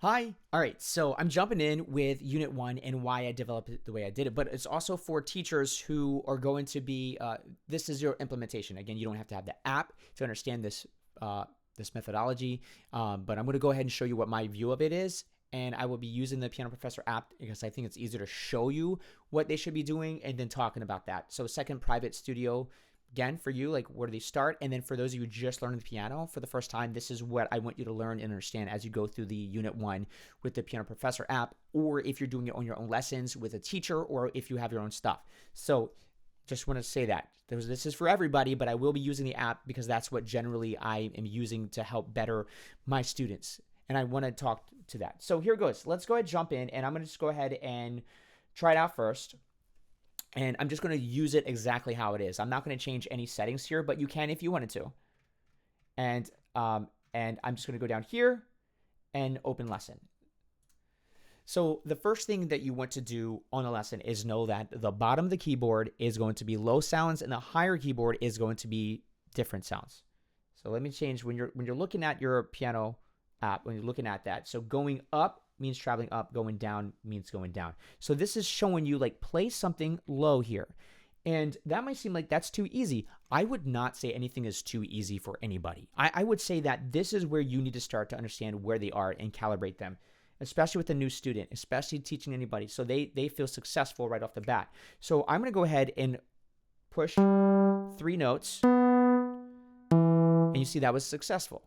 Hi. All right. So I'm jumping in with Unit 1 and why I developed it the way I did it. But it's also for teachers who are going to be, this is your implementation. Again, you don't have to have the app to understand this methodology. But I'm going to go ahead and show you what my view of it is. And I will be using the Piano Professor app because I think it's easier to show you what they should be doing and then talking about that. So second private studio, again, for you, like where do they start? And then for those of you just learning the piano for the first time, this is what I want you to learn and understand as you go through the Unit 1 with the Piano Professor app, or if you're doing it on your own lessons with a teacher, or if you have your own stuff. So just want to say that this is for everybody, but I will be using the app because that's what generally I am using to help better my students. And I want to talk to that. So here goes. Let's go ahead and jump in, and I'm going to just go ahead and try it out first. And I'm just going to use it exactly how it is. I'm not going to change any settings here, but you can if you wanted to. And I'm just going to go down here and open lesson. So the first thing that you want to do on a lesson is know that the bottom of the keyboard is going to be low sounds and the higher keyboard is going to be different sounds. So let me change when you're looking at your piano app, when you're looking at that. So going up means traveling up, going down means going down. So this is showing you like play something low here. And that might seem like that's too easy. I would not say anything is too easy for anybody. I would say that this is where you need to start to understand where they are and calibrate them, especially with a new student, especially teaching anybody, so they feel successful right off the bat. So I'm going to go ahead and push 3 notes, and you see that was successful.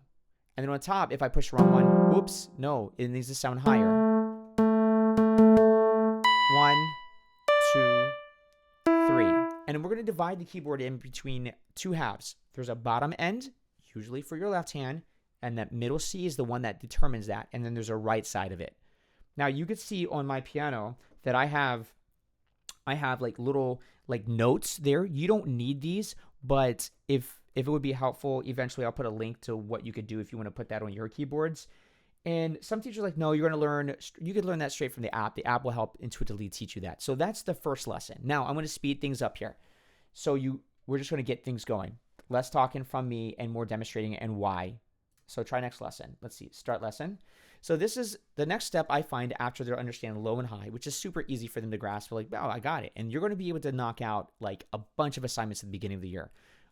And then on top, if I push the wrong one, oops, no, it needs to sound higher. 1, 2, 3. And we're going to divide the keyboard in between 2 halves. There's a bottom end, usually for your left hand, and that middle C is the one that determines that. And then there's a right side of it. Now you can see on my piano that I have like little like notes there. You don't need these, but if it would be helpful, eventually I'll put a link to what you could do if you want to put that on your keyboards. And some teachers are like, no, you're going to you could learn that straight from the app. The app will help intuitively teach you that. So that's the first lesson. Now I'm going to speed things up here. So we're just going to get things going. Less talking from me and more demonstrating and why. So try next lesson. Let's see, start lesson. So this is the next step I find after they understand low and high, which is super easy for them to grasp. Like, oh, I got it. And you're going to be able to knock out like a bunch of assignments at the beginning of the year.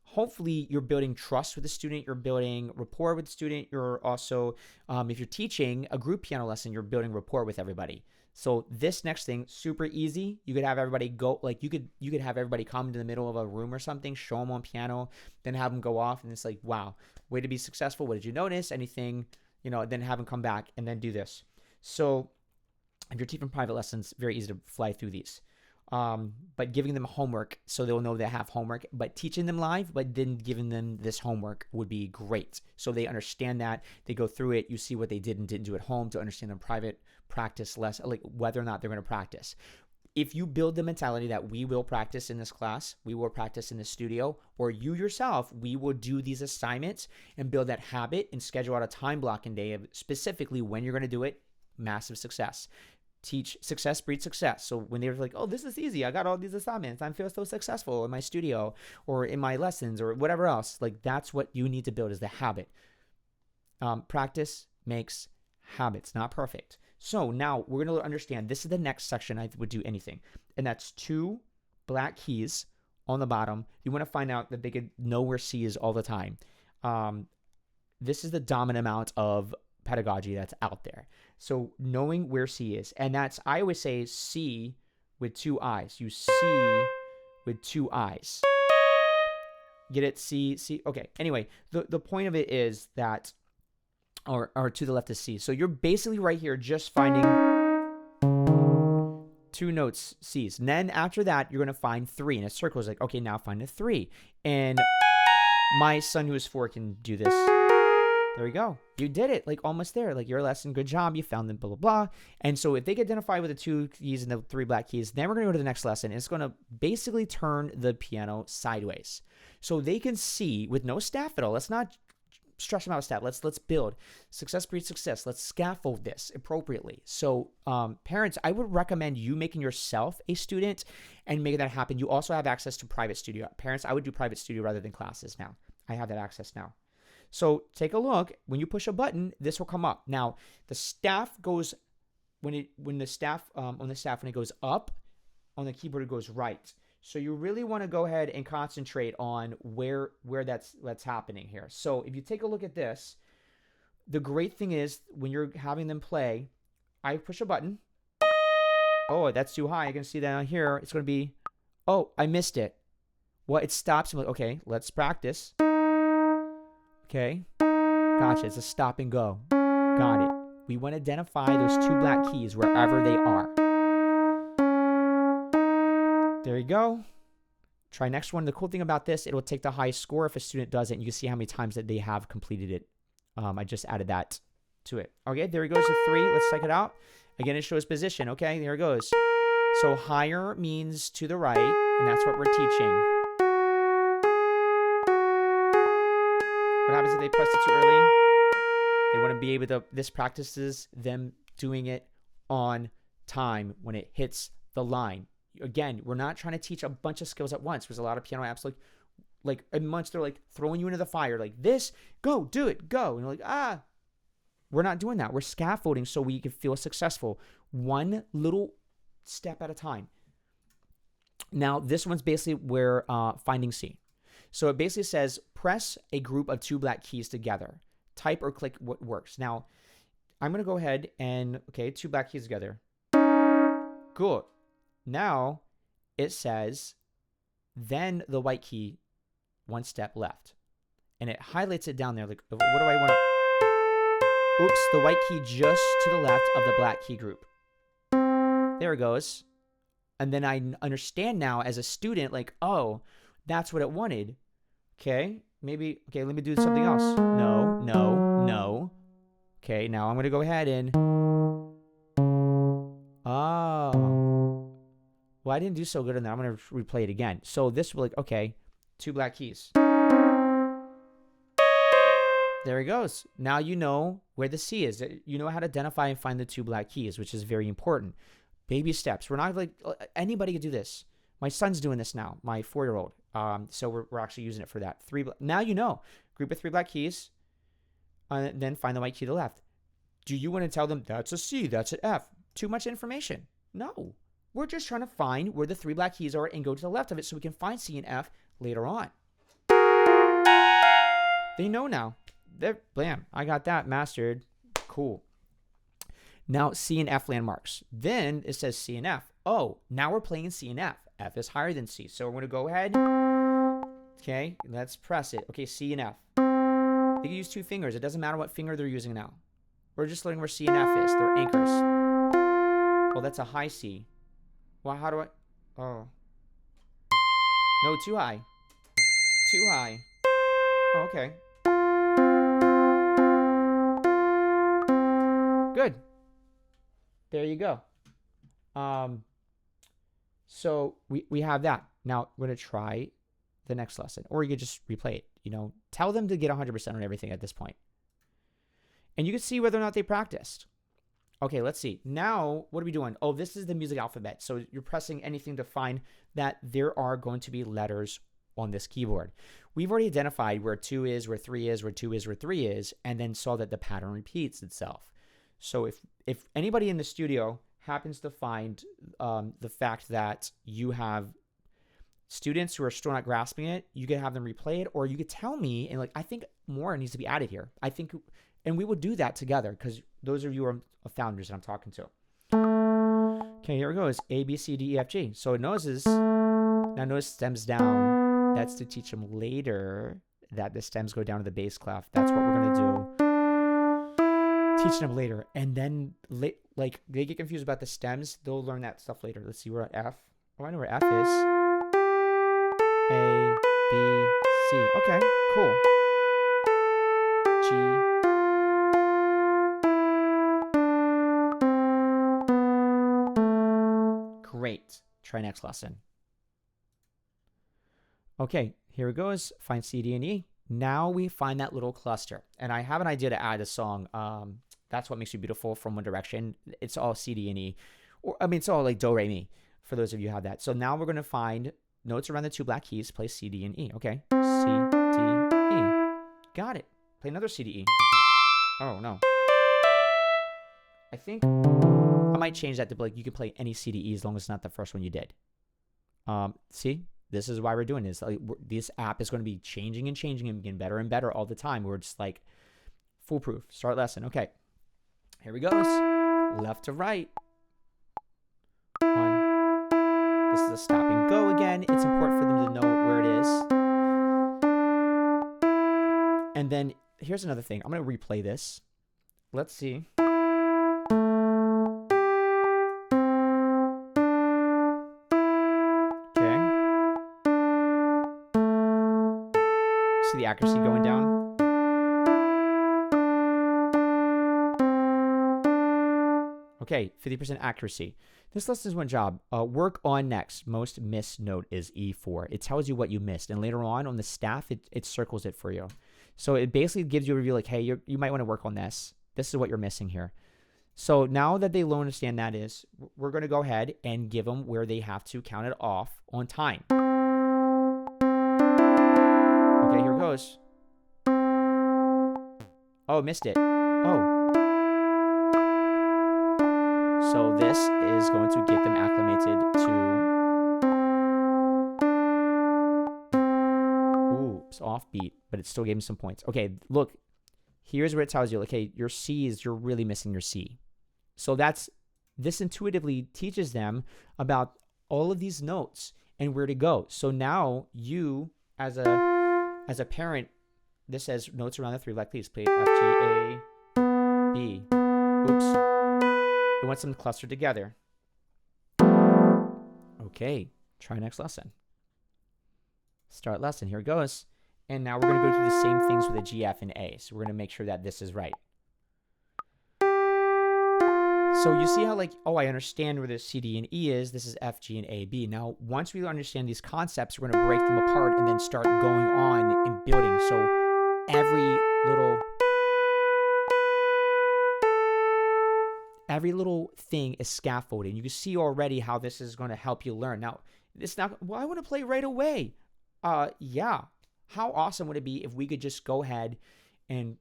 Hopefully you're building trust with the student, you're building rapport with the student, you're also, if you're teaching a group piano lesson, you're building rapport with everybody. So this next thing, super easy. You could have everybody go, like you could have everybody come into the middle of a room or something, show them on piano, then have them go off, and it's like, wow, way to be successful. What did you notice? Anything, then have them come back and then do this. So if you're teaching private lessons, very easy to fly through these. But giving them homework so they'll know they have homework, but teaching them live, but then giving them this homework would be great. So they understand that, they go through it, you see what they did and didn't do at home to understand their private practice less, like whether or not they're going to practice. If you build the mentality that we will practice in this class, we will practice in the studio, or you yourself, we will do these assignments and build that habit and schedule out a time blocking day of specifically when you're going to do it, massive success. Teach success breeds success. So when they're like, oh, this is easy, I got all these assignments, I feel so successful in my studio or in my lessons or whatever else, like that's what you need to build is the habit. Practice makes habits, not perfect. So now we're going to understand, this is the next section I would do anything, and that's 2 black keys on the bottom. You want to find out that they could know where C is all the time. This is the dominant amount of pedagogy that's out there. So knowing where C is, and that's, I always say C with 2 eyes. You see with 2 eyes. Get it? C. Okay. Anyway, the point of it is that, or to the left is C. So you're basically right here just finding 2 notes C's. And then after that, you're going to find 3. And a circle is like, okay, now find a 3. And my son who is 4 can do this. There we go. You did it. Like almost there. Like your lesson. Good job. You found them, blah, blah, blah. And so if they can identify with the 2 keys and the 3 black keys, then we're going to go to the next lesson. It's going to basically turn the piano sideways. So they can see with no staff at all. Let's not stretch them out with staff. Let's build. Success breeds success. Let's scaffold this appropriately. So parents, I would recommend you making yourself a student and making that happen. You also have access to private studio. Parents, I would do private studio rather than classes now. I have that access now. So take a look. When you push a button, this will come up. Now, the staff goes when the staff when it goes up on the keyboard, it goes right. So you really want to go ahead and concentrate on where that's happening here. So if you take a look at this, the great thing is when you're having them play, I push a button. Oh, that's too high. I can see that down here. It's going to be, oh, I missed it. Well, it stops. I'm like, okay, let's practice. Okay. Gotcha. It's a stop and go. Got it. We want to identify those two black keys wherever they are. There you go. Try next one. The cool thing about this, it will take the highest score if a student does it. And you can see how many times that they have completed it. I just added that to it. Okay, there it goes to 3. Let's check it out. Again, it shows position. Okay, there it goes. So higher means to the right, and that's what we're teaching. What happens if they press it too early? They want to be able to, this practices them doing it on time when it hits the line. Again, we're not trying to teach a bunch of skills at once. There's a lot of piano apps like a month they're like throwing you into the fire, like this, go, do it, go. And you're like, we're not doing that. We're scaffolding so we can feel successful. One little step at a time. Now, this one's basically where finding C. So it basically says, press a group of 2 black keys together. Type or click what works. Now, I'm going to go ahead and, okay, 2 black keys together. Cool. Now, it says, then the white key, 1 step left. And it highlights it down there. Like, what do I want to... Oops, the white key just to the left of the black key group. There it goes. And then I understand now as a student, like, oh, that's what it wanted. Okay, maybe, okay, let me do something else. No, no, no. Okay, now I'm going to go ahead and... Oh. Well, I didn't do so good on that. I'm going to replay it again. So this will, like, okay, 2 black keys. There it goes. Now you know where the C is. You know how to identify and find the 2 black keys, which is very important. Baby steps. We're not like, anybody could do this. My son's doing this now, my 4-year-old. So we're actually using it for that. Now you know. Group of 3 black keys. Then find the white key to the left. Do you want to tell them that's a C, that's an F? Too much information. No. We're just trying to find where the 3 black keys are and go to the left of it so we can find C and F later on. They know now. Bam, I got that mastered. Cool. Now C and F landmarks. Then it says C and F. Oh, now we're playing C and F. F is higher than C. So we're going to go ahead. Okay, let's press it. Okay, C and F. They can use 2 fingers. It doesn't matter what finger they're using now. We're just learning where C and F is. They're anchors. Well, that's a high C. Well, how do I... Oh. No, too high. Too high. Oh, okay. Good. There you go. So we have that. Now we're going to try the next lesson, or you could just replay it. You know, tell them to get 100% on everything at this point. And you can see whether or not they practiced. Okay, let's see. Now, what are we doing? Oh, this is the music alphabet. So you're pressing anything to find that there are going to be letters on this keyboard. We've already identified where 2 is, where 3 is, where 2 is, where 3 is, and then saw that the pattern repeats itself. So if anybody in the studio happens to find the fact that you have students who are still not grasping it, you could have them replay it, or you could tell me, and like, I think more needs to be added here. I think, and we will do that together because those of you are founders that I'm talking to. Okay, here it goes. A, B, C, D, E, F, G. So it knows this. Now notice stems down. That's to teach them later that the stems go down to the bass clef. That's what we're going to do. Teach them later. And then, like, they get confused about the stems. They'll learn that stuff later. Let's see where F. Oh, I know where F is. A, B, C. Okay, cool. G. Great. Try next lesson. Okay, here it goes. Find C, D, and E. Now we find that little cluster. And I have an idea to add a song. That's What Makes You Beautiful from One Direction. It's all C, D, and E. Or, I mean, it's all like do, re, mi, for those of you who have that. So now we're going to find notes around the 2 black keys. Play C, D, and E. Okay. C, D, E. Got it. Play another CDE. Oh, no. I think I might change that to like you can play any CDE as long as it's not the first one you did. See? This is why we're doing this. Like, this app is going to be changing and getting better and better all the time. We're just like foolproof. Start lesson. Okay. Here we go. Left to right. 1. This is a stop and go again. It's important for them to know where it is. And then here's another thing. I'm going to replay this. Let's see. See the accuracy going down? Okay, 50% accuracy. This lesson is one job. Work on next. Most missed note is E4. It tells you what you missed. And later on the staff, it circles it for you. So it basically gives you a review like, hey, you might want to work on this. This is what you're missing here. So now that they understand that is, we're going to go ahead and give them where they have to count it off on time. Okay, here it goes. Oh, missed it. Oh. So this is going to get them acclimated to... Ooh, it's offbeat, but it still gave me some points. Okay, look. Here's where it tells you, okay, your C is, you're really missing your C. So this intuitively teaches them about all of these notes and where to go. So now you, as a parent, this says notes around the 3 like these. Play F, G, A, B. Oops. It wants them clustered together. Okay, try next lesson. Start lesson. Here it goes. And now we're going to go through the same things with a G, F, and A. So we're going to make sure that this is right. So you see how like, oh, I understand where the C, D, and E is. This is F, G, and A, B. Now, once we understand these concepts, we're going to break them apart and then start going on and building. So every little thing is scaffolding. You can see already how this is going to help you learn. Now, it's not, well, I want to play right away. Yeah. How awesome would it be if we could just go ahead and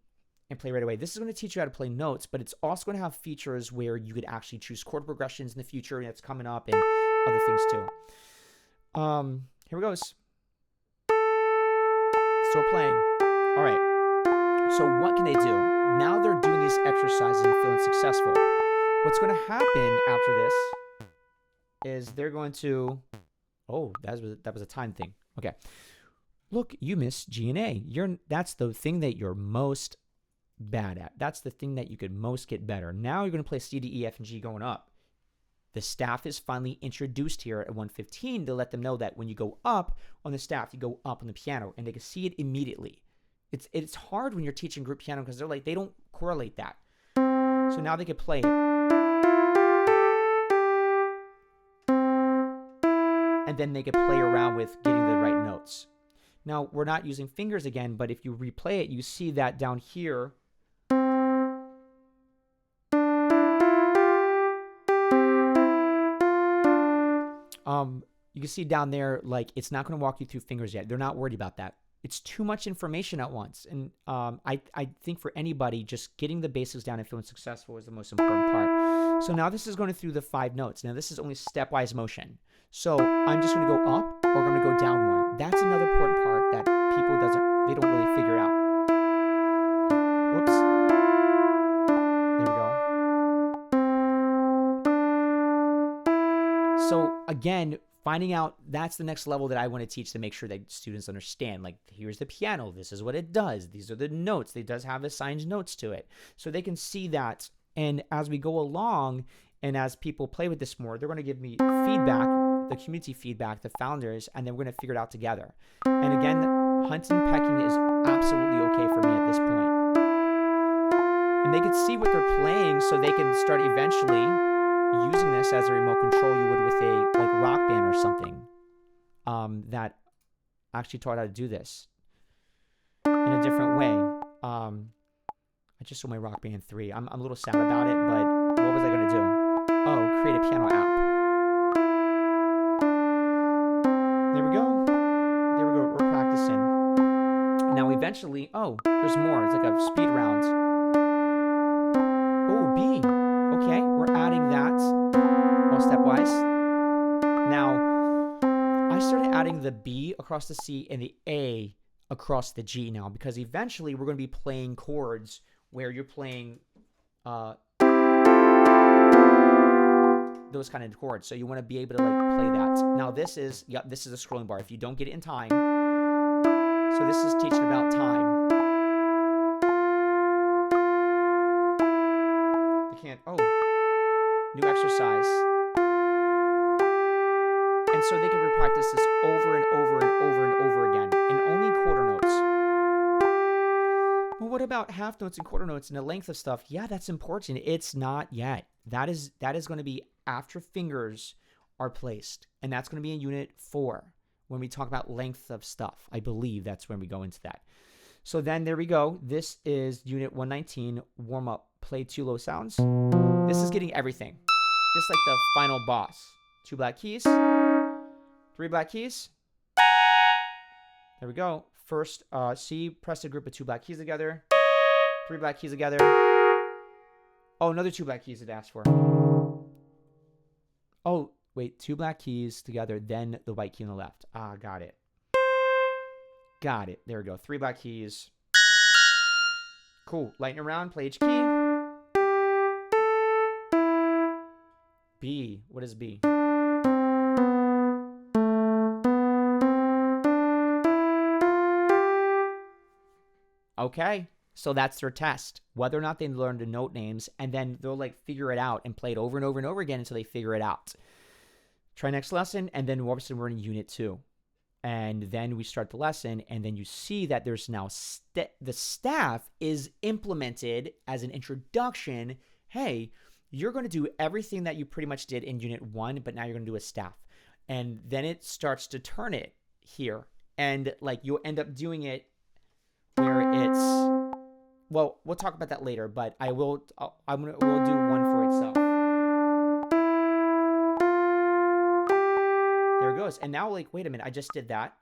play right away? This is going to teach you how to play notes, but it's also going to have features where you could actually choose chord progressions in the future, and that's coming up, and other things too. Here it goes. Still playing. All right. So what can they do? Now they're doing these exercises and feeling successful. What's going to happen after this is they're going to... Oh, that was a time thing. Okay. Look, you missed G and A. That's the thing that you're most bad at. That's the thing that you could most get better. Now you're going to play C, D, E, F, and G going up. The staff is finally introduced here at 115 to let them know that when you go up on the staff, you go up on the piano, and they can see it immediately. It's hard when you're teaching group piano because they're like, they don't correlate that. So now they can play it. And then they can play around with getting the right notes. Now, we're not using fingers again, but if you replay it, you see that down here. You can see down there, like, it's not going to walk you through fingers yet. They're not worried about that. It's too much information at once. And I think for anybody, just getting the basics down and feeling successful is the most important part. So now this is going through the 5 notes. Now, this is only stepwise motion. So I'm just going to go up or I'm going to go down one. That's another important part that people they don't really figure out. Whoops. There we go. So again, finding out, that's the next level that I want to teach to make sure that students understand. Like, here's the piano. This is what it does. These are the notes. It does have assigned notes to it. So they can see that. And as we go along and as people play with this more, they're going to give me feedback, the community feedback, the founders, and then we're going to figure it out together. And again, hunting pecking is absolutely okay for me at this point. And they can see what they're playing so they can start eventually using this as a remote control you would with a like Rock Band or something that actually taught how to do this in a different way. I just sold my Rock Band 3. I'm a little sad about it, but what was I going to do? Oh, create a piano app. There we go. There we go. We're practicing. Now, eventually, oh, there's more. It's like a speed round. Oh, B. Okay, we're adding that all stepwise. Now, I started adding the B across the C and the A across the G now, because eventually we're going to be playing chords where you're playing those kind of chords. So you want to be able to like play that. Now this is a scrolling bar. If you don't get it in time, so this is teaching about time. You can't. Oh, new exercise. And so they can practice this over and over and over and over again in only quarter notes. Well, what about half notes and quarter notes and the length of stuff? Yeah, that's important. It's not yet. That is going to be after fingers are placed. And that's going to be in Unit 4 when we talk about length of stuff. I believe that's when we go into that. So then there we go. This is Unit 119, warm up, play 2 low sounds. This is getting everything. This is like the final boss. 2 black keys, 3 black keys. There we go. First, C, press a group of 2 black keys together, 3 black keys together. Oh, another 2 black keys it asked for. Oh, wait, 2 black keys together, then the white key on the left. Ah, got it. Got it. There we go. 3 black keys. Cool. Lightning round, play each key. B. What is B? Okay, so that's their test. Whether or not they learn the note names, and then they'll like figure it out and play it over and over and over again until they figure it out. Try next lesson, and then obviously we're in Unit 2. And then we start the lesson, and then you see that there's now the staff is implemented as an introduction. Hey, you're going to do everything that you pretty much did in Unit 1, but now you're going to do a staff. And then it starts to turn it here. And like you'll end up doing it where it's, well, we'll talk about that later, but we'll do one for itself. There it goes. And now, like, wait a minute, I just did that.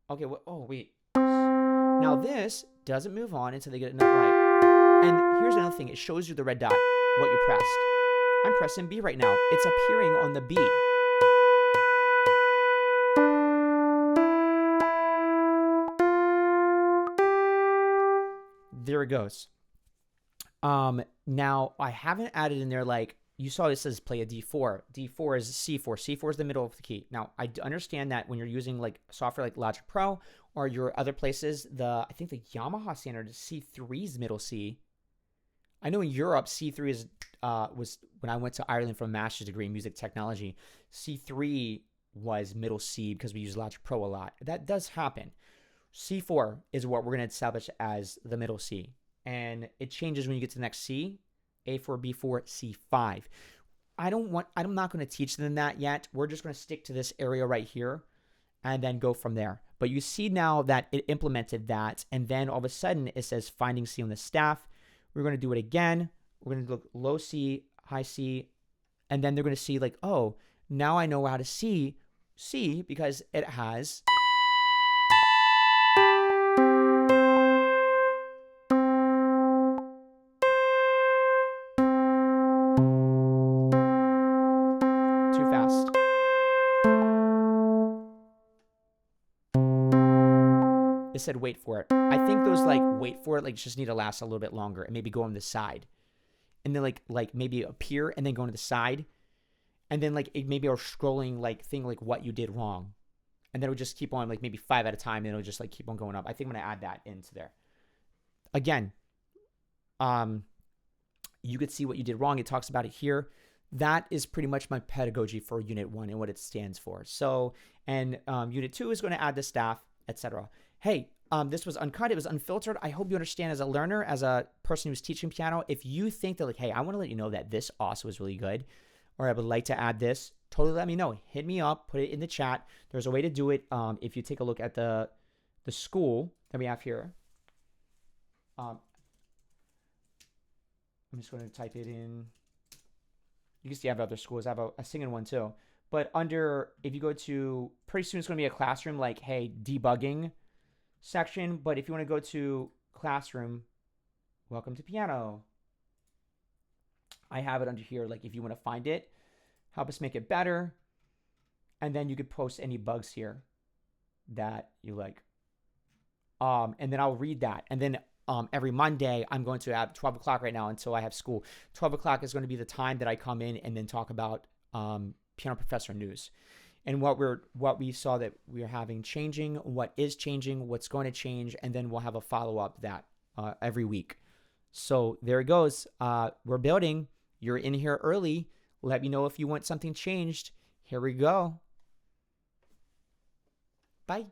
Okay, oh, wait. Now this doesn't move on until they get it right. And here's another thing. It shows you the red dot, what you pressed. I'm pressing B right now. It's appearing on the B. There it goes. Now I haven't added in there, like you saw this says play a D4. D4 is C4. C4 is the middle of the key. Now I understand that when you're using like software like Logic Pro or your other places, I think the Yamaha standard is C3 is middle C. I know in Europe C3 was when I went to Ireland for a master's degree in music technology. C3 was middle C because we use Logic Pro a lot. That does happen. C4 is what we're going to establish as the middle C. And it changes when you get to the next C, A4, B4, C5. I'm not going to teach them that yet. We're just going to stick to this area right here and then go from there. But you see now that it implemented that, and then all of a sudden it says finding C on the staff. We're going to do it again. We're going to look low C, high C, and then they're going to see like, oh, now I know how to see C because it has said wait for it. I think those like wait for it like just need to last a little bit longer and maybe go on the side. And then like maybe appear and then go on the side. And then like it maybe a scrolling like thing like what you did wrong. And then it'll just keep on like maybe 5 at a time and it'll just like keep on going up. I think I'm gonna add that into there. Again, you could see what you did wrong. It talks about it here. That is pretty much my pedagogy for Unit 1 and what it stands for. So, and Unit 2 is going to add the staff, etc. Hey, this was uncut. It was unfiltered. I hope you understand as a learner, as a person who's teaching piano, if you think that like, hey, I want to let you know that this also is really good, or I would like to add this, totally let me know. Hit me up, put it in the chat. There's a way to do it. If you take a look at the school that we have here. I'm just going to type it in. You can see I have other schools. I have a singing one too. But under, if you go to, pretty soon it's going to be a classroom like, hey, debugging section. But if you want to go to classroom, welcome to piano. I have it under here. Like if you want to find it, help us make it better. And then you could post any bugs here that you like. And then I'll read that. And then every Monday, I'm going to have 12 o'clock right now until I have school. 12 o'clock is going to be the time that I come in and then talk about Piano Professor news and what we saw that we're having changing, what is changing, what's going to change, and then we'll have a follow-up that every week. So there it goes. We're building. You're in here early. Let me know if you want something changed. Here we go. Bye.